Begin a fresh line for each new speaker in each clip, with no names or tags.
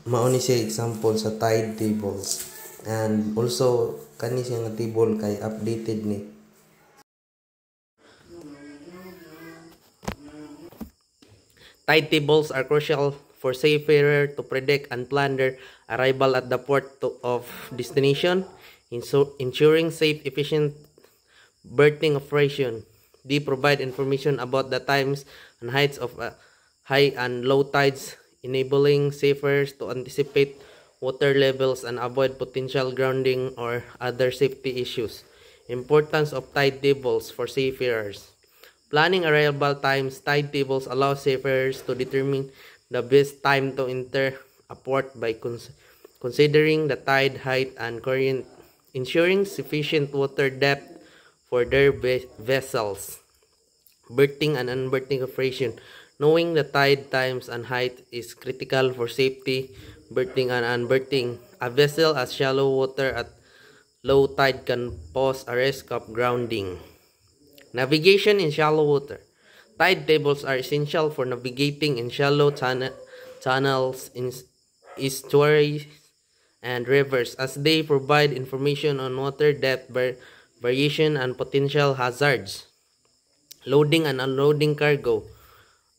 Mao ni siya example sa tide tables, and also kani siya nga table kay updated ni.
Tide tables are crucial for seafarers to predict and plan their arrival at the port of destination, ensuring safe, efficient berthing operation. They provide information about the times and heights of high and low tides, enabling seafarers to anticipate water levels and avoid potential grounding or other safety issues. Importance of tide tables for seafarers. Planning arrival times, tide tables allow seafarers to determine the best time to enter a port by considering the tide height and current, ensuring sufficient water depth for their vessels. Berthing and unberthing operation. Knowing the tide times and height is critical for safety, berthing and unberthing. A vessel at shallow water at low tide can pose a risk of grounding. Navigation in shallow water. Tide tables are essential for navigating in shallow channels, in estuaries, and rivers, as they provide information on water depth variation and potential hazards. Loading and unloading cargo.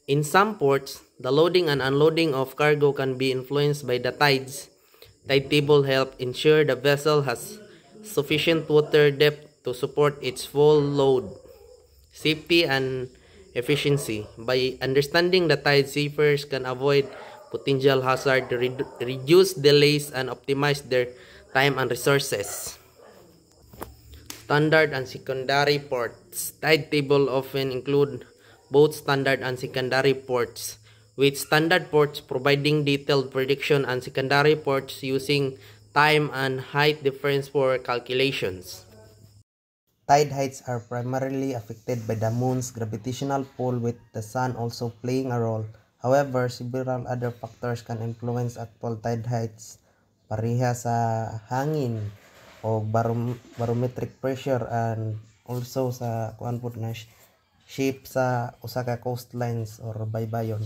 In some ports, the loading and unloading of cargo can be influenced by the tides. Tide table help ensure the vessel has sufficient water depth to support its full load. Safety and efficiency. By understanding the tide, seafarers can avoid potential hazard, reduce delays, and optimize their time and resources. Standard and secondary ports. Tide table often include both standard and secondary ports, with standard ports providing detailed prediction and secondary ports using time and height difference for calculations.
Tide heights are primarily affected by the moon's gravitational pull, with the sun also playing a role. However, several other factors can influence actual tide heights. Pareha sa hangin o barometric pressure, and also sa kuan pud na shape sa usa ka coastlines or baybayon.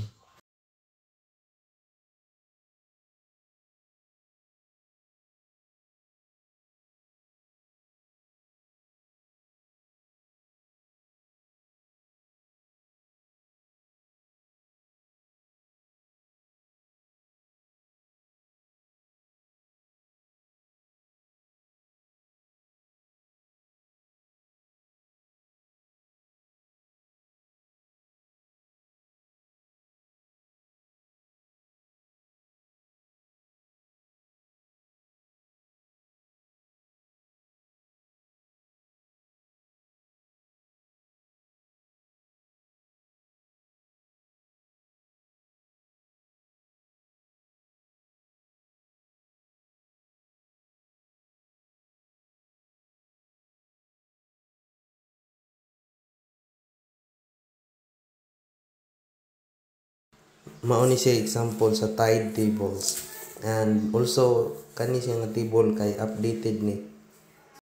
Mao ni siya example sa tide tables, and also kani siya nga table kay updated ni.